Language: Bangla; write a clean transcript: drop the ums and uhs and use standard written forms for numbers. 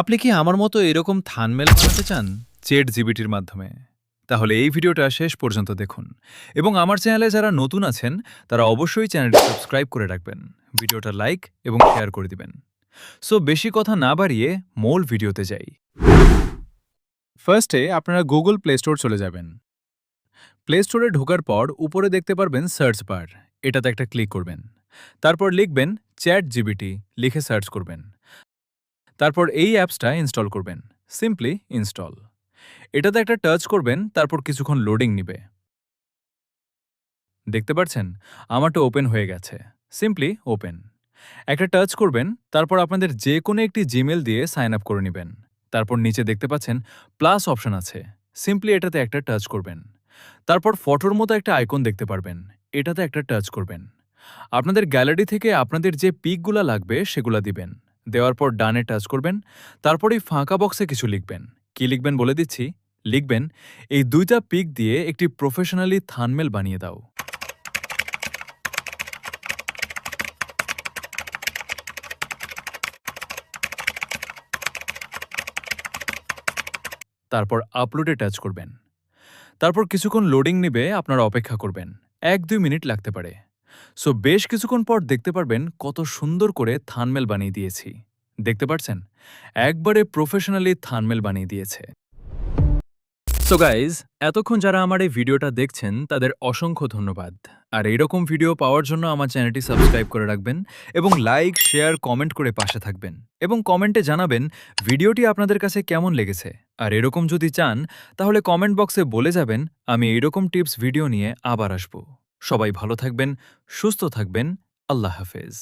আপনি কি আমার মতো এরকম থাম্বনেল বানাতে চান চ্যাট জিপিটির মাধ্যমে? তাহলে এই ভিডিওটা শেষ পর্যন্ত দেখুন এবং আমার চ্যানেলে যারা নতুন আছেন তারা অবশ্যই চ্যানেলটি সাবস্ক্রাইব করে রাখবেন, ভিডিওটা লাইক এবং শেয়ার করে দিবেন। সো বেশি কথা না বাড়িয়ে মূল ভিডিওতে যাই। ফার্স্টে আপনারা গুগল প্লে স্টোর চলে যাবেন। প্লে স্টোরে ঢোকার পর উপরে দেখতে পারবেন সার্চ বার, এটাতে একটা ক্লিক করবেন। তারপর লিখবেন চ্যাট জিপিটি, লিখে সার্চ করবেন। তারপর এই অ্যাপসটা ইনস্টল করবেন, সিম্পলি ইনস্টল। এটাতে একটা টাচ করবেন, তারপর কিছুক্ষণ লোডিং নিবে। দেখতে পাচ্ছেন আমারটা ওপেন হয়ে গেছে, সিম্পলি ওপেন। একটা টাচ করবেন, তারপর আপনাদের যে কোনো একটি জিমেল দিয়ে সাইন আপ করে নেবেন। তারপর নিচে দেখতে পাচ্ছেন প্লাস অপশন আছে, সিম্পলি এটাতে একটা টাচ করবেন। তারপর ফটোর মতো একটা আইকন দেখতে পারবেন, এটাতে একটা টাচ করবেন। আপনাদের গ্যালারি থেকে আপনাদের যে পিকগুলা লাগবে সেগুলা দিবেন। দেওয়ার পর ডানে টাচ করবেন, তারপর এই ফাঁকা বক্সে কিছু লিখবেন। কি লিখবেন বলে দিচ্ছি, লিখবেন এই দুইটা পিক দিয়ে একটি প্রফেশনালি থাম্বনেল বানিয়ে দাও। তারপর আপলোডে টাচ করবেন। তারপর কিছুক্ষণ লোডিং নেবে, আপনারা অপেক্ষা করবেন, 1-2 মিনিট লাগতে পারে। সো বেশ কিছুক্ষণ পর দেখতে পারবেন কত সুন্দর করে থাম্বনেল বানিয়ে দিয়েছি। দেখতে পাচ্ছেন একবারে প্রফেশনালি থাম্বনেল বানিয়ে দিয়েছে। সো গাইজ, এতক্ষণ যারা আমার এই ভিডিওটা দেখছেন তাদের অসংখ্য ধন্যবাদ। আর এইরকম ভিডিও পাওয়ার জন্য আমার চ্যানেলটি সাবস্ক্রাইব করে রাখবেন এবং লাইক, শেয়ার, কমেন্ট করে পাশে থাকবেন এবং কমেন্টে জানাবেন ভিডিওটি আপনাদের কাছে কেমন লেগেছে। আর এরকম যদি চান তাহলে কমেন্ট বক্সে বলে যাবেন, আমি এইরকম টিপস ভিডিও নিয়ে আবার আসব। সবাই ভালো থাকবেন, সুস্থ থাকবেন। আল্লাহ হাফেজ।